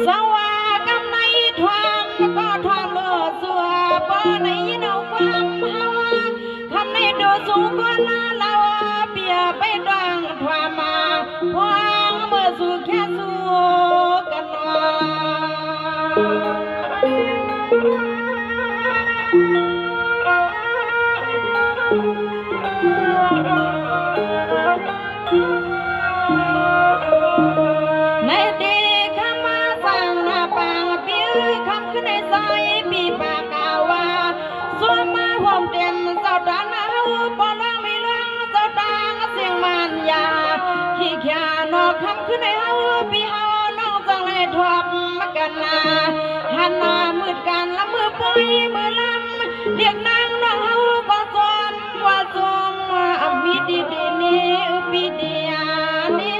สว่ากำในทวามก็ทวามเลือสัวบ่ในเนาความเฮาคำในดูสูงกว่าหน้าเราเปียไปดังทวามมาพวงเมื่อสู่แค่สู่กันในตีคำมาสั่งหน้าปางปิ้วคำขึ้นในใจปีปากกาวาสวมมาห่วงเต็มเจ้าตาหนาวปอน้องไม่เรื่องเจ้าตาเสียงมันยาขี้ขยานอกคำขึ้นในเฮาปีเฮาน้องจังเลยทวบมากันนาหันหน้ามืดกันละมือปอยมือลำเรียกนางน้องเฮาก็สวมว่าสวมมีดีดีนี่ปีเดียนี่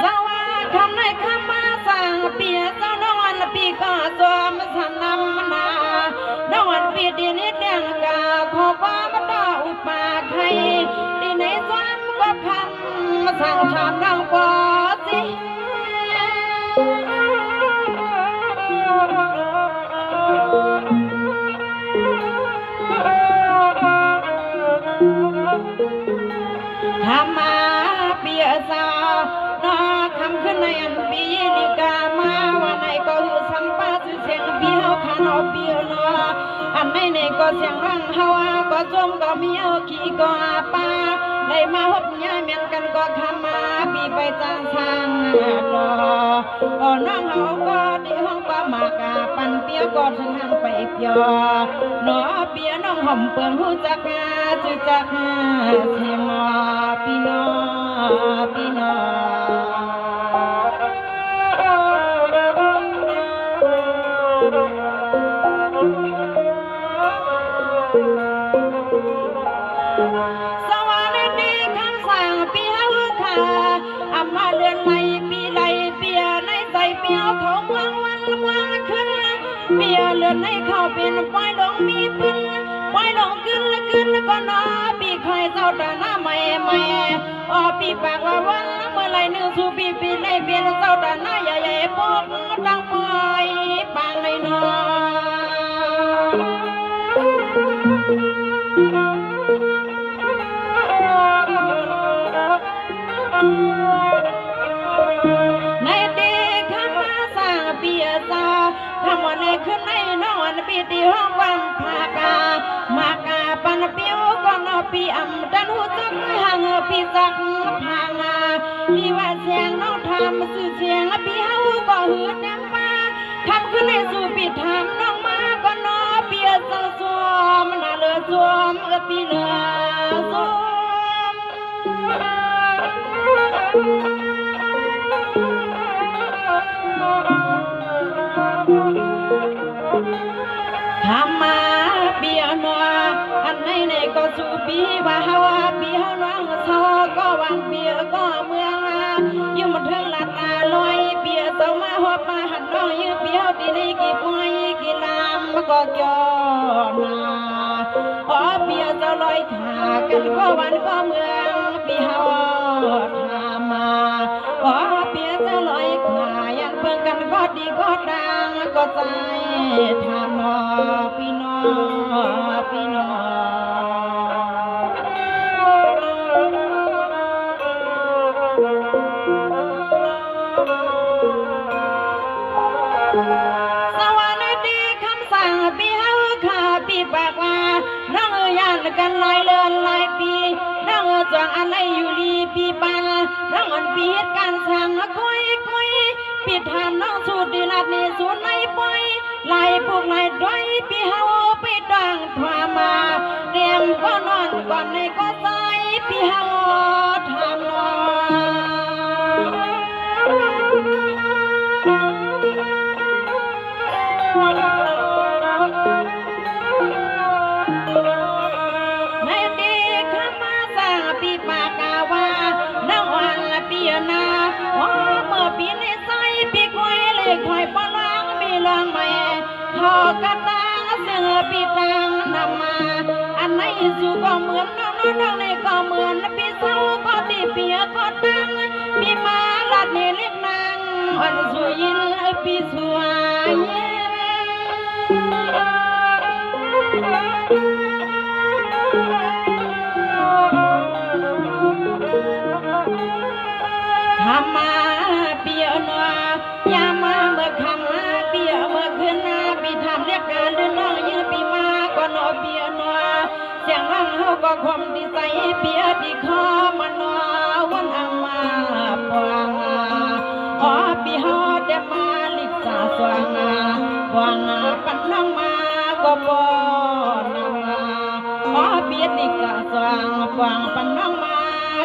สว่าคำในคำมาสั่งเปียเจ้าน้องวันปีก็จอมสันนำนาน้องวันปีดีนิดเดียงกาขอความต่ออุปาไทยดีในจอมก็คำสั่งชามน้องปอสิทำมาเปียสาวน้อคำขึ้นในอันปีลิกามาวันไหนก็คือสัมปาสิเสียงเปียวขานอเปียวน้ออันไหนก็เสียงรังเฮาก็จมก็มีเอาขี้ก็อาปาได้มาหบยาเมียนกันก็คำมาปีไปจางทางดอน้องเฮาก็ดีห้องก็มากาปันเปียวก็ถึงทางไปเปียวน้อเปียน้องห่มเปิงหูจักจืจักเสียงพี่น้องพี่น้องสวัสดีคำสั่งปีเฮาค่ะอามาเลือนไหลปีไหลเปียในใจเปียวเขาเมืองวันเมืองขึ้นเปียเลือนในเขาเป็นปล่อยลงมีปืนปล่อยลงขึ้นก็นอปีคอยเจ้าตาหน้าไม่ปีปากว่าวันเมื่อไรนึงสู่ปีในเปียเจ้าตาหน้าใหญ่ๆปกตั้งปล่อยปางในนอในตีคำมาสั่งเปียสาทำวันในขึ้นในนอนปีตีห้องวันพามากาปันเปียวก็นอปีอ่ำดันหูจักห่างปีจักพางาที่ว่าเสียงน้องทำสื่อเสียงปีเฮาก็หืดแนมมาทำขึ้นในสู่ปีทำน้องมาก็นอเปียสาสวมน่าเลือสวมปีเลือสวมทำมาเปียนัวอันในก็สู่ปีว่าเฮาปีเฮาน้องเศร้าก็วันเปียก็เมืองอยู่มาถึงลาตาลอยเปียเศร้ามาหัวปาหันน้องยืเปียวดีนี่กี่ปอยกี่ลามก็เกี่ยวนาเปียเศร้าลอยขากันก็วันก็เมืองปีเฮาทำมาเปียเศร้าลอยขายันเพิ่งกันก็ดีก็ดังก็ใจทำนอพี่น้องพี่น้องสวัสดีคำสั่งปีเฮาค่ะปีปากว่าน้องยันกันลอยเลือนลายปีน้องจวงอะไรอยู่ลีปีปันน้องอันปีเหตุการณ์สั่งคุยปีทานน้องสูดดีลาดนี่สูดในปอยไล่ปลูกไล่ด้อยปีเฮาไปดังทว่ามาเรียมก็นอนก่อนในก็ใจปีเฮาทำนในตีคำมาสั่งปีปากกาวาน้องวันละปีนาเมื่อปีในใจปีคอยเลยคอยปลางมีลางใหม่เขากระตังเสียง ำมาอันไหนสู่ก็เหมือนน้องในก็เหมือนปีเศร้าก็ตีเปียก็ตั้งปีมาลาดนี่เรียกนางอันสวยยินปีสวยทำมาเปียนวยามาเมื่อคำมาเปียเมื่อคืนนาปีทำเรียกการเดินน้องยืนปีมาก็นอเปียนวเสียงร้องเฮาก็ความดีใจเปียที่คอมันนวันอามาปวงอ๋อปีเฮาได้มาลิกษาสว่างปวงปันน้องมาก็บ่นำอ๋อเปียลิกษาสว่างปวงปันน้องมา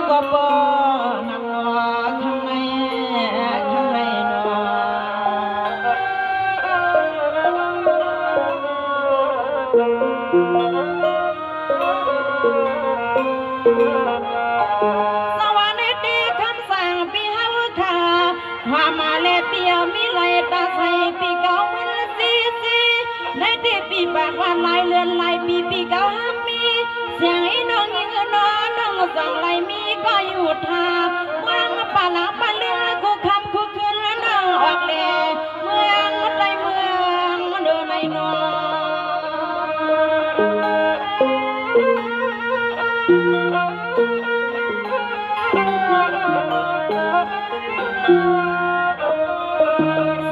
ก็บ่นำข้างในนอสวัสดีคำสั่งปีเฮาค่ะความมาเลเปียวมีไหลตาใสปีเก่ามันซีในที่ปีปากว่าลายเลือนลายปีเก่าห้ามมีเสียงไอ้น้องยิงน้องสั่งไหลมีก็อยู่ท่าเมืองป่าหลังป่าเลือกูคำกูคืนแล้วน้องออกแลเมืองใจเมืองเดินในนอ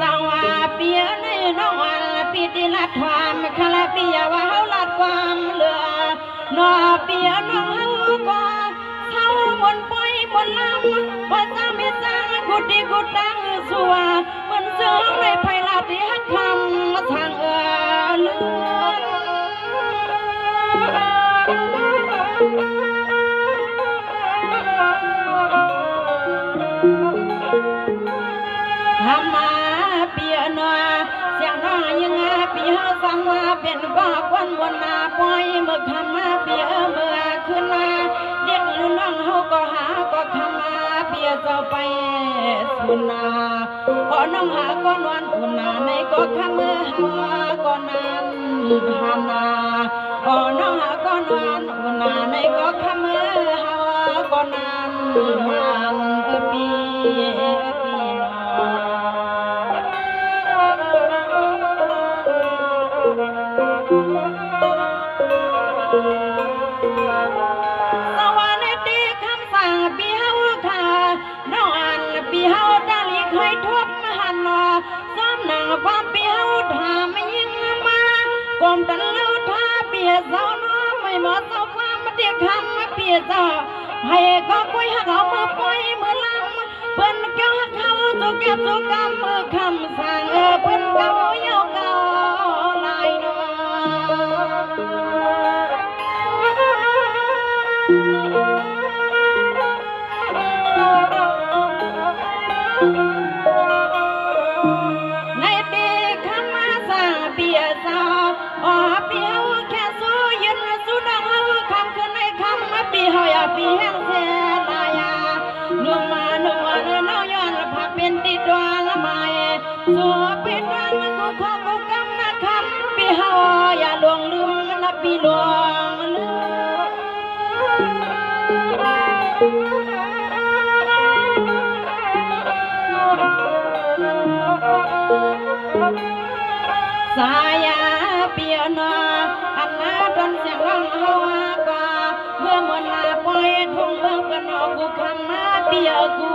สาวเปียในน้องอันปีติลัดความคาลาเปียว่าเฮาลัดความเหลือนอเปียน้องเฮาก็เฮาบนปอยบนลำว่าจะมีสร้างกุฏิกุตังสัวเหมือนเสือในไพลาที่ฮักคำทางเลือนทำมาเปียนเสียงน้องยังปีเฮาสั่งมาเป็นก็ควันวนนาปล่อยเมื่อคำมาเปียเมื่อคืนนาเด็กหรือน้องเฮาก็หาก็คำมาเปียเจ้าไปสุนาพอน้องหาก็นอนอุ่นนาในก็คำมือหาก็นานหานาพอน้องหาก็นอนอุ่นนาในก็คำมือหาก็นานมันปีสวัสดีคำสั่งปีเฮาค่ะน้องอันปีเฮาดาลีเคยทบมหันซ้อมหนังความปีเฮาถามยิ่งมากรมตันเล่าท่าเปียเจ้าน้อไม่เหมาะเจ้าความมาเดียคำมาเปียเจ้าให้ก็คุยหักเอามาปล่อยมือลำเปิ้นเกี่ยวหักเขาจุกแก้วจุกกำมือคำสั่งเปิ้นเก่าเยาเก่าลายน้อในปีคำมาสร้างเปียสาวอ๋อเปียวแค่สู้ยืนสู้น้องเฮาคำคืนในคำมาปีเฮาอย่าปีแห้งเสียลายานุ่มมาน้องย้อนผักเป็นติดดวงไม้สู้เป็นดวงกูขอกูกำมาคำปีเฮาอย่าลวงลืมนะปีลวงลืมสายาเปียนอันนาดนเสียงร้องเฮากว่าเมื่อมนาปล่อยทงเมืองกันออกกูคำมาเปียกู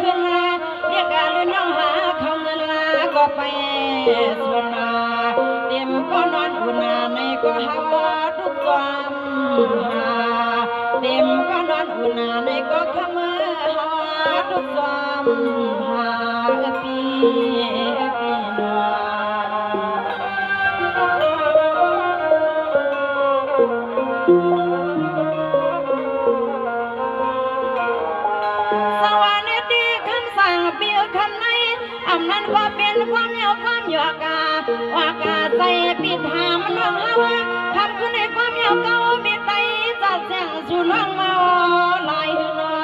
ขึ้นลาเรียกการเล่นน้องหาเขาเงินลาก็ไปส่วนนาเต็มก็นอนอุ่นนาในก็หาทุกความหาเต็มก็นอนอุ่นนาในก็ขมือหาทุกความหาปีนสวัสดีคำสั่งเปียคำในอำนั้นก็เป็นความเยาความหยอกว่ากาใจปิดหามน้องเฮาคำคือในความเยาเก่ามีไตจัดแสงสู่น้องมาลายนอ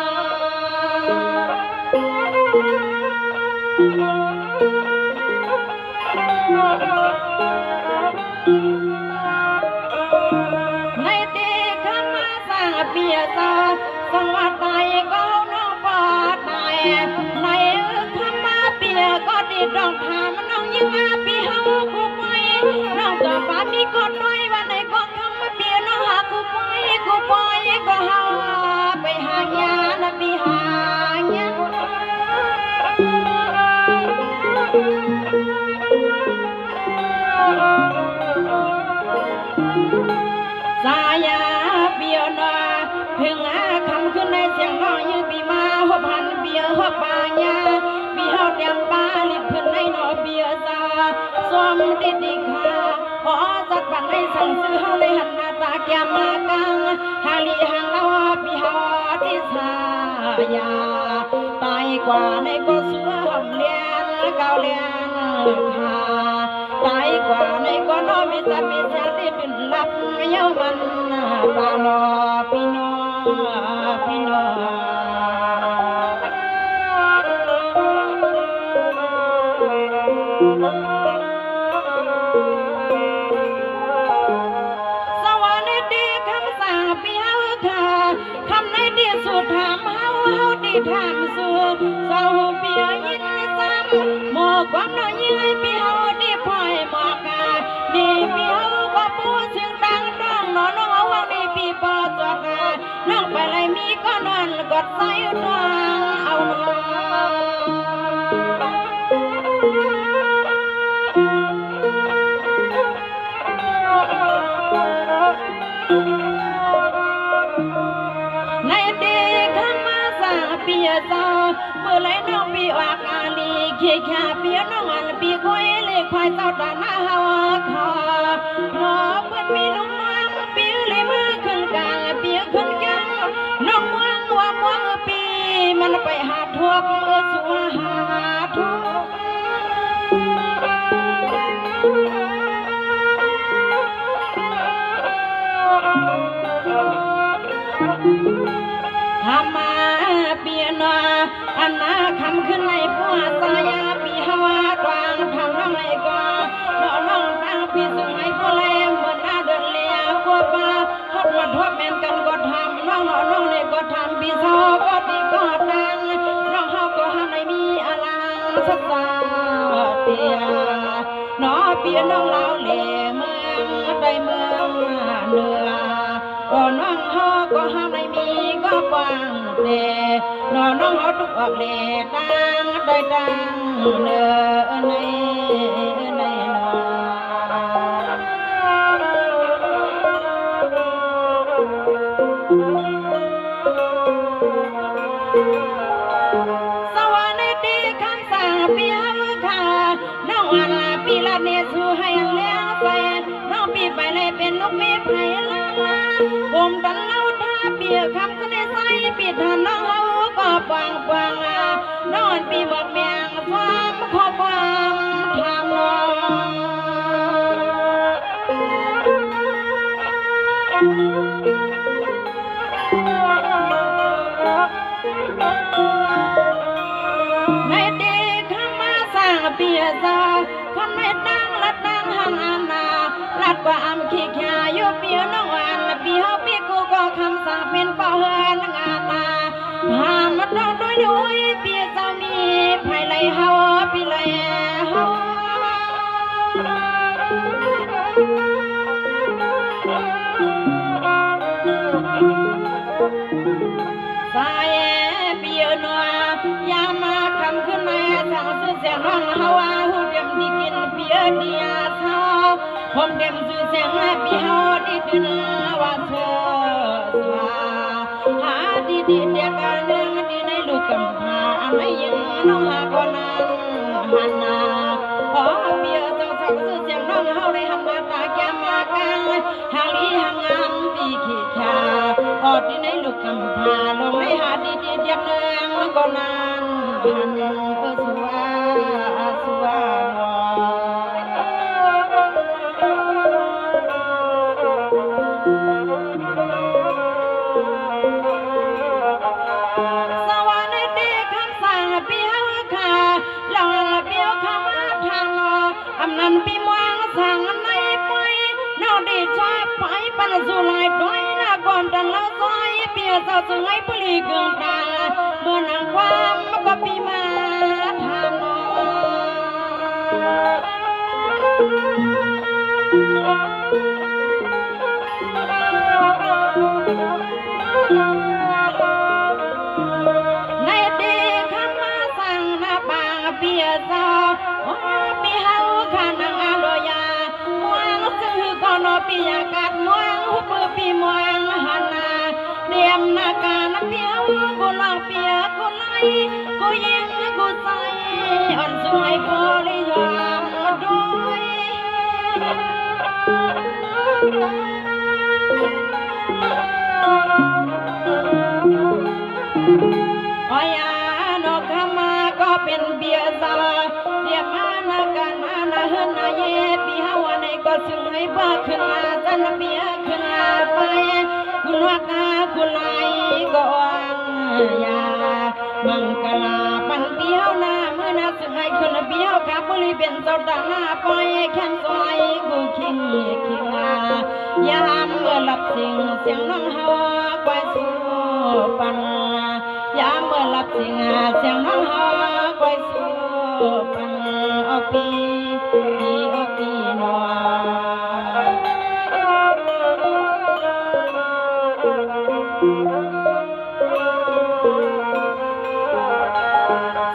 สังวาตายก็น้องปอตายในคำมาเปียก็ดีดอกถามน้องยิ่งมาปีเฮากูไปน้องก็ป้ามีกดด้วยวันไหนก็คำมาเปียน้องหากูไปก็เฮาไปหายานะปีหายาสายาเปียนอถึงคำขึ้นในเสียงน้อยยืปีมาหัวพันเปียหัวปายาปีเฮาเตียงปาลิบขึ้นในนอเปียซาสวมดิดิคาขอจัดปันให้สั่งซื้อเฮาเลยหันหน้าตาแก้มมากังหาลีหางเราปีเฮาที่สายาตายกว่าในก็เสือหำเลียนเก่าเลียนคาตายกว่าในก็น้อมีจัดมีเสียงที่เป็นลับเย้ามันปานอพี่น้องพี่น้องสวัสดีคำสั่งพี่เฮาค่ะคำในดีสุดถามเฮาดีถามสุดเศร้าเปียยินซ้ำหมอกความน้อยยิ่งให้พี่เฮาดีพลอยหมอกกาดีพี่เฮาก็ปูเสียงดังน้องน้องเอาวังนี่พี่ปอจอดน้องไปเลยมีก็นอนกดใส่น้องเอาน้ในดีคำมาสาเปียเจ้าเมื่อไรน้องปีวากาลีเขียขาเปียน้องอันปีก้อยเล็กควายเจ้าตาหน้าเฮาคอน้องเพื่อนมีลุงน้องปีเลยมือขึ้นกลางเปียขึ้นกลางน้องม่วงว่าม่วงปีมันไปหาทั่วเมื่อสัวหาทั่วทำมาเปียนอันนาคำขึ้นในปัวสายาปีฮาวากลางทำน้องในก่อนน้องตั้งปีสุงให้พวกแลเหมือนหน้าเดินเลี้ยกัวปลาทดมาทดแม่นกันก็ทำน้องในก็ทำปีซอก็ดีก็ตั้งน้องเฮาก็ห้ามไม่มีอะไรสักตาเตียน้อเปียน้องเล่าเล่เมืองใดเมืองเหนือก็น้องเฮาก็ห้ามไม่มีก็ฟังเดน้องเฮาทุกออกเล่ตั้งได้ตั้งเนื้อในสวัสดีคำสั่งเปียค่ะน้องอันลาปีละเนสู่ให้เลี้ยงแฟนน้องปีไปเลยเป็นนกเมียไผ่ลาผมดันเล่าท่าเปียคำก็ในใส่ปีทานน้องเฮาก็ฟังนอนปีบอกเมียงความขอความทำน้องในดีคำมาสร้างเปียซาคนไม่ตั้งลัดตั้งหังอานาลัดกว่าอำขี้ขาอยู่เปียน้องอันปีเฮาปีกูก็คำสั่งเป็นเป่าเฮือนงาตาหามาต้องด้วยเปียเจ้ามีภายไหลเฮาปีไหลเฮาสายเปียนัวยามาคำขึ้นในสั่งซื้อเสียงน้องเฮาหูเดียมดีกินเปียเดียเฮาผมเดียมซื้อเสียงเปียเฮาดีดินว่าเธอหาดีเดียกันเรื่องดีในลูกกำพร้าอันไหนยังน้องหาคนนั้นหันนาขอเปียเจ้าสั่งซื้อเสียงน้องเฮาในหันมาตาแก้มมากังหางลีหางงามปีขี้ขาอดดีในลูกกำพร้าลงในหาดีเดียเนืองก็นานหันสัวน้องสวัสดีคำสั่งเปียวค่ะลองละเปียวคำทางนออำนันปีมวงสั่งในปอยนอดีชอบไปปันสุไลด้วยนะก่อนดันละซอยเปีย เจ้าจึงให้ปลีเกืองตาเมื่อนางความก็ปีมาทางนในตีคำมาสั่งนาปางเปียซอปีเฮาขานังอาโลยาม่วงซื้อก่อนปียากาศม่วงหุบปีม่วงหันนาเดียมนาการเปียวกูลองเปียกูไลกูยิงกูใส่อ่อนสวยกูเลยยอมด้วยโอ้ยนกขมาก็เป็นเบียร์ซาเดียมานาการนาเฮนาเยปีฮาวในก็ซึ่งให้บ้าขึ้นมาจันเบียขึ้นมาไปคุณว่ากาคุณไลก็วังยามังกลาปันเปียวนาเมื่อนาซึ่งให้ขึ้นเบียวกับบุรีเป็นเจ้าดานาปล่อยแค้นซอยกูคิงยามเมื่อหลับเสียงน้องเฮาไว้สู่ปันยามเมื่อหลับเสียงน้องเฮาไว้สู่ปันอปีนอ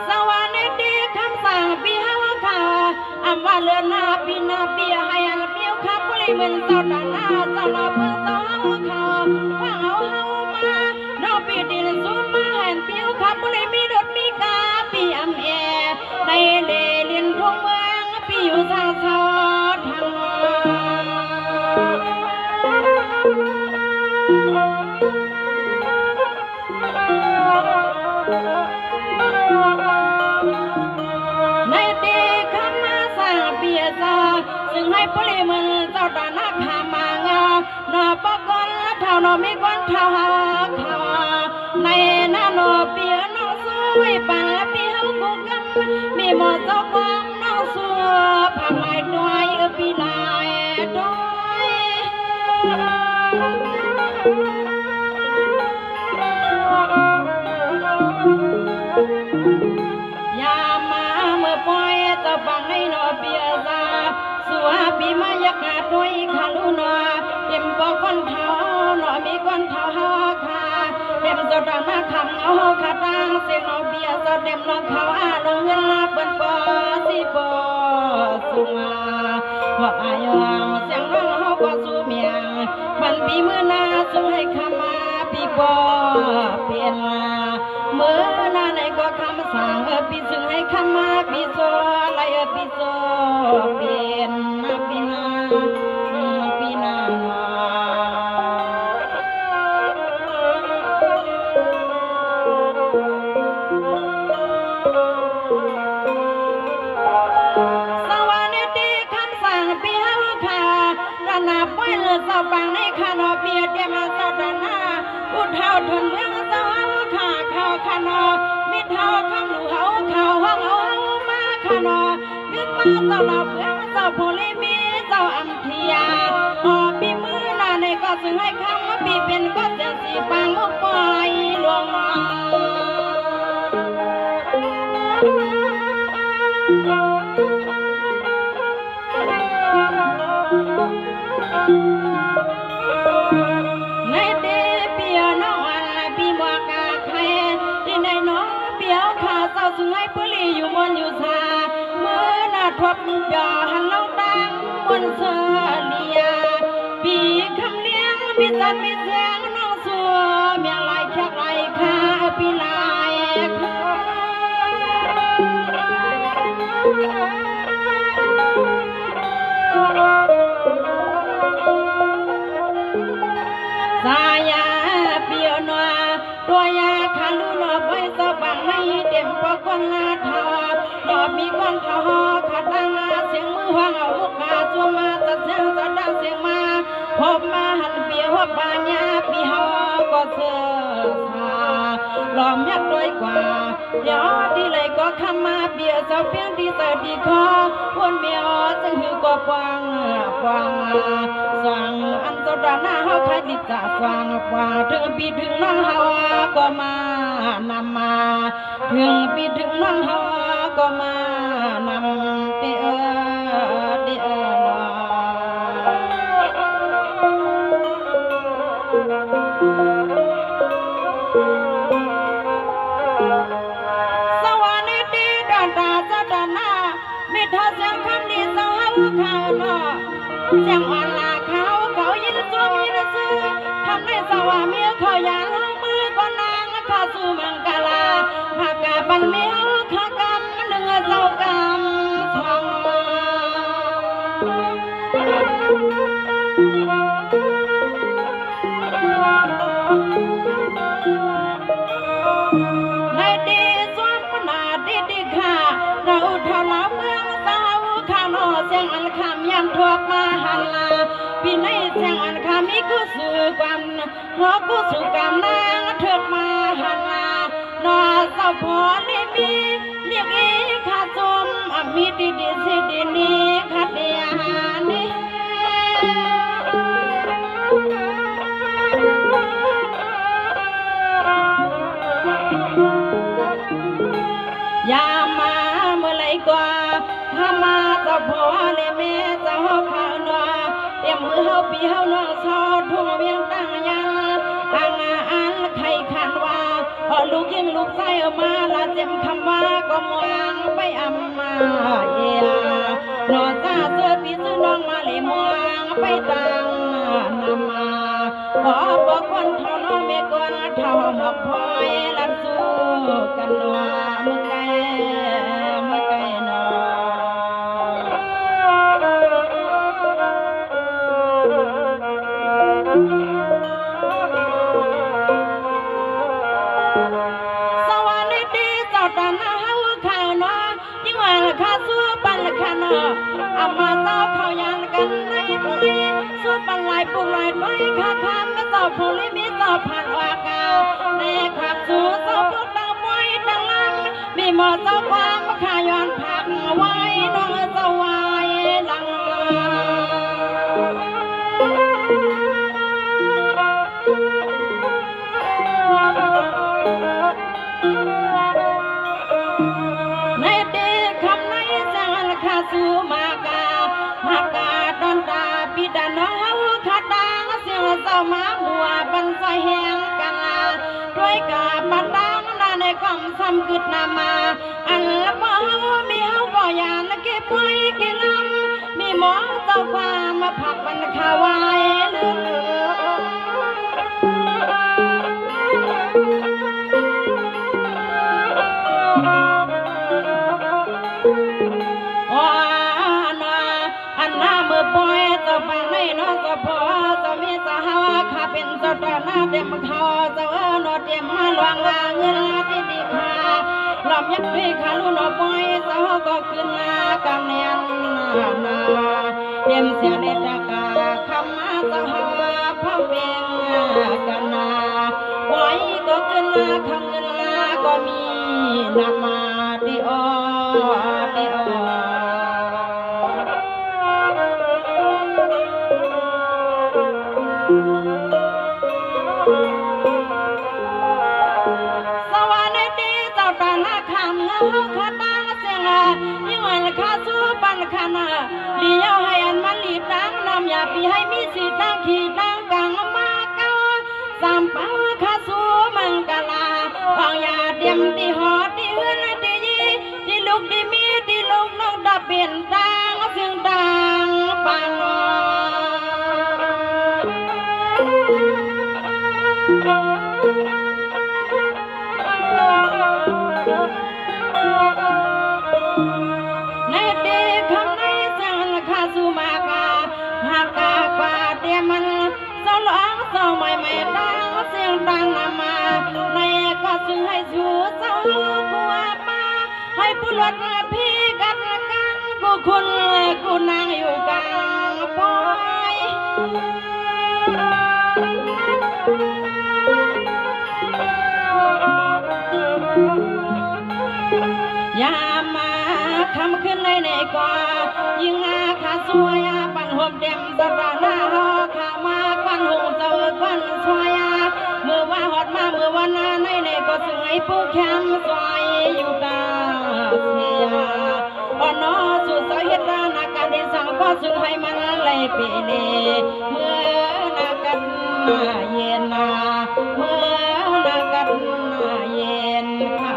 สวัสดีคำสั่งปีเฮาค่ะอำว่าเลือนาปีให้อันเปียวขับบุรีเหมือนเจ้าดานาเจ้าลาเพื่อเจ้าเขาว่าเอาเฮามาดอกปีดินสูมาเห็นเปียวขับบุรีมีดดมีกาปีอำแอในเลเลียนทุ่งเมืองปีอยู่ทางทอทางในตีคำมาสร้างเปียซาซึ่งให้ปริมันเจ้าดานักหามางานอปกอนเท่านอมีก้อนเท่าหาข่าวในนาโนเปียน้องสวยปันปีเฮากูกำมีหมดเจ้าความน้องสัวผ่านลายด้วยปีลายด้วยยามาเมื่อปล่อยเจ้าฟังในนอเปียซาสัวปีมายักหาด้วยขาลุนอเต็มปอก้อนเท้าหนอมีก้อนเท้าหาคาเต็มสดามาคำเอาขาตั้งเสียงนอเปียซาเต็มนอเขาลงเงินลาเปิ้นปอสิปอสุมาว่าอายังเสียงร้องเฮาก็สู้เมียงบันปีมือนาสู้ให้ขมาปีปอเปลี่ยนเมื่อนาในก็คำสั่งปีซึ่งให้ขมาปีโซไลปีโซเปลี่ยนปีนานาป้อยเลยเจ้าฟังในขานอเปียเดียมาเจ้าดานาอุดเท้าทนเรื่องเจ้าขาเข้าขานอมิเท้าคำหลูเฮาเข้าห้องเอามาขานอยึดมาเจ้าเราเพื่อเจ้าโพลิมีเจ้าอัมเทียออกปีมือนาในก็ซึ่งให้คำว่าปีเป็นก็จะสีปังมุกปล่อยลวงในเดเปียน้องอันปีบัวกาไทยที่ในน้องเปียวขาเศร้าซึ่งให้ปลีอยู่บนอยู่ชาเมื่อหน้าทบเปียหันน้องตังบนเสลียปีคำเลี้ยงมีจันมีแสงน้องสัวเมียลายแขกลายขาปีลายสายาเปียนวตัวยาคาลุนอไปสบังให้เต็มปอกคนนาทารอบมีก้อนเขาขาดังเสียงมือห้างเอาลูกกาจัวมาจัดเสียงจัดดังเสียงมาพบมาหันเปียว่าปัญญาปีเฮาก็เสือสาหลอมยักด้วยกว่าเดี๋ยวดีเลยก็คำมาเปียเจ้าเพียงดีเสดีคอวนเมียจึงหือก็ฟังสั่งอันเจ้า ดาหน้าเฮาใครติดจะสว่างกว่าถึงปีถึงน้องเฮาก็มานำมาถึงปีถึงน้องเฮาก็มานำเตอเดอสวรรค์ดีดอนตาจะดอนหน้าไม่ทอเสียงคำนี้เศร้าข้าวเนาะเสียงอ่อนลาเขายินตัวมีระซื้อทำในสว่าเมียเขาอยากลงมือก่อนนางข้าสู่มังกลาหากกาบันเมียวข้ากำหนึ่งเจ้ากำทองในดีสวมนาดีค่ะเราเท่าเราเมืองสาวข้างนอเสียงอันคำยันทั่วมาหันลาพี่ในเสียงอันคำมีกูสื่อความหัวกูสู่กำนางเถิดมาหันลานอสาวพอนี่มีเรียกอีข้าจมมีดีสิดีนี้ขัดเดียนี้อย่ามาเมื่อไรกว่าถ้ามาเจ้าพ่อเลยแม่เจ้าข้าวนัวเตรียมมือเฮาปีเฮาน้องชอทุ่งเวียงตั้งยันตั้งอันไข่ขันว่าลูกยิงลูกไส้ออกมาละเจ็บคำว่าก็มองไปอำมาเอียนอจ้าเสื้อปีซื้อน้องมาเลยมองไปตั้งนำมาบอกคนเท่าน้องไม่ก่อนเท่าหมอกพลอยลับสู้กันนัวมึงไก่นอสวัสดีเจ้าตาหน้าเฮาข้าวนัวยิ่งว่าข้าสู้ปันข้านัวเอามาเจ้าเขายันกันในปุยสู้ปันลายปุกลายน้อยข้าคำไม่เจ้าผู้ลิมิตเจ้าผ่านวากาในขับสู้เจ้าพูดตามไว้ดังนั้นมีหมอเจ้าความข้าย้อนผักไว้น้องเจ้าไว้หลังในดีคำในจังข้าสู่มากาหากาดอนตาปีดาน้องเฮาขาดางเสียงเจ้ามาบัวปันใส่แหงกันลาด้วยกาปันดังนาในกำซ้ำกึดนามาอันละบ่เฮามีเฮาบ่ยานเก็บไว้กินลำมีหมอเจ้าความมาผักปันขาวายลืมอันหน้ามือปอยเจ้าปังในน้องเจ้าพ่อเจ้ามีเจ้าหาข้าเป็นเจ้าตาหน้าเต็มเขาเจ้าโนเตรียมมาลวงเงินที่ดีค่ะลำยักษ์พี่ขาลูนปอยเจ้าก็ขึ้นกันเนียนนาเตรียมเสียในตะกาคำมาเจ้าหาพ่อเวียงกันนาปอยก็ขึ้นคำเงินก็มีนามาดีอดีอสวัสดีเจ้าตาหน้าคำเงาขาตาเสียงยิ่งวันข้าสู้ปันขนาเลี้ยวให้อันมันลีดังนำอย่าปีให้มีสิดังขีดังกังมาเก้าสามเป้าข้าสู้มังกลาบางอย่าเดียมดีหอดีเฮือนดียีดีลูกดีมีดีลูกน้องดับเปลี่ยนดังเสียงดังปังในดีคำในจังข้าสู่มากาหากากว่าเดียมันเจ้าหลงเจ้าไม่ดังเสียงดังนำมาในก็ซึ่งให้สู่เจ้ากัวมาให้ผู้หลดพี่กันกูคุณกูนางอยู่กลางปอยอย่ามาคำขึ้นในกว่ายิ่งอาขาสวยปันห่มเต็มสระหน้าข้ามากัน สึงให้ผู้แคมสวยอยู่ตาเสียนอสุดสาเหตุนาการที่สั่งก็สึงให้มันเลยเปเนเมื่อนากันเย็นนาเมื่อนากันเย็นเขา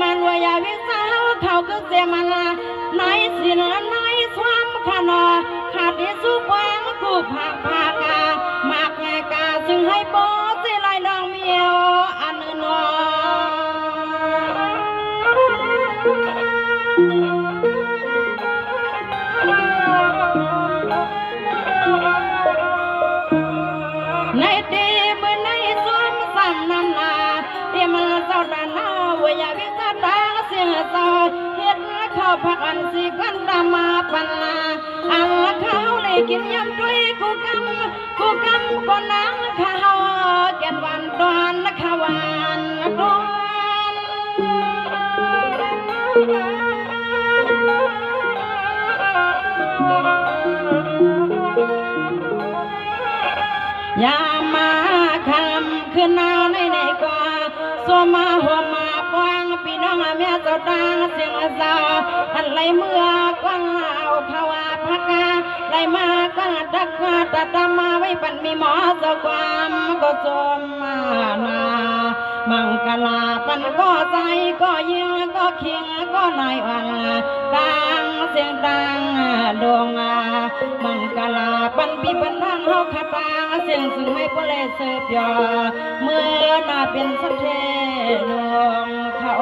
มันวายาวิสาวเขาคือเสียมันไหนสินไหนสวมขนอขาดที่สุขวางกูผักผักมากแงกาซึ่งให้โบสิไลน้องเมียวอันนอในดีเมื่อในสวมซ้ำน้ำนาเดี๋ยวมันเจ้าดานาวายาวิสาเสียงซอเฮ็ดข้าวผักอันสีกันดามาปันนาอันละข้าวเลยกินยำด้วยกูกำก็นังข้าวแก่นวันตอนข้าววันตอนยามาคำขึ้นนาในกว่าสวมาหัวมาปวงพี่น้องแม่เจ้าดังเสียงสาวอันไหลเมื่อกว้างเอาขาวพักไหลมาก็ดักตัดมาไว้ปันมีหมอเจ้าความก็สมมานามังกลาปันก็ใจก็ยิงก็คิงก็นายวันดังเสียงดังดวงมังกลาปันปีปันทางเฮาขาตาเสียงซึ่งไม่พอเลเสือยอเมื่อนาเป็นสักเทดวงเขา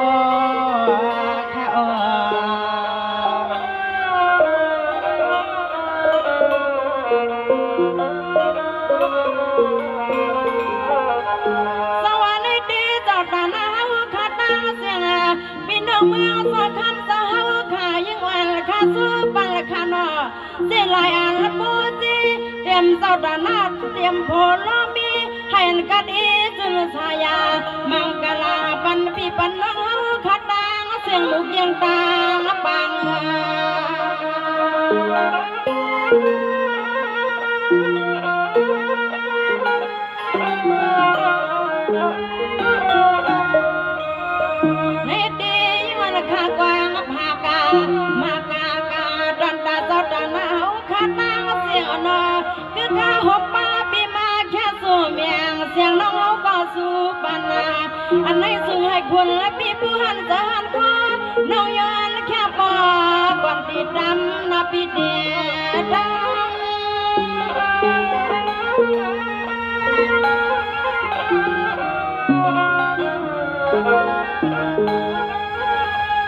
สวัสดีเจ้าตาหน้าขาตาเสียงพี่น้องเมืองสอคำสาวขายิ่งวันขาสู้ปันขานอเสียลายอันละปูจีเตรียมเจ้าตาหน้าเตรียมโพลมีให้กันอีจุลชายามังกลาปันปีปันน้องขาตาเสียงลูกยังตาปังในดีมันขากวางผากามากากาดันตาเจ้าตาหนาวขาตาเสียงนอคือข้าหอบมาปีมาแค่สู้เมียงเสียงน้องเอาก็สู้ปันนาอันไหนสู้ให้คุณและพี่ผู้หันจะหันคอน้องย้อนแค่ปอก่อนติดดำนาปีเดียด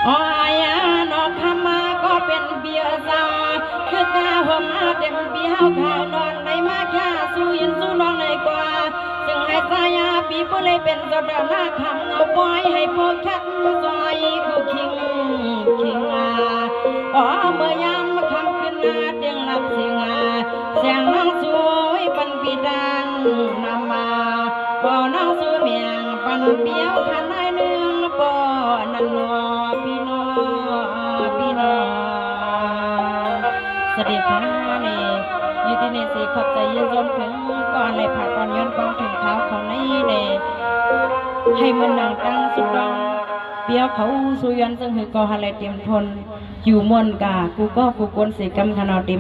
อ๋อยานอกขมาก็เป็นเบียร์ซาคือกาหอมเต็มเบี้ยวข้าวนอนในมาแค่สู้ยินสู้น้องในกว่าซึ่งให้สายาปีผู้เลยเป็นสดหน้าคำเอาปล่อยให้พวกชักซอยกูคิงอ๋อเมื่อยามคำขึ้นเตียงหลับเสียงน้องสวยปันปีดังนำมาพอน้องสวยเมียงปันเบี้ยวขันให้เนื้อปอนันนอพี่น้องสวัสดีค่ะนี่ยูทีเนสีขอบใจยืนยนถึงก่อนเลยผักก่อนย้อนกองถึงเขาของนี่เลยให้มันดังตั้งสุดดองเบี้ยวเขาสุยันซึ่งคือก่ออะไรเตรียมทนอยู่มวนกากูก็กูกวนเสกำขนาดเต็ม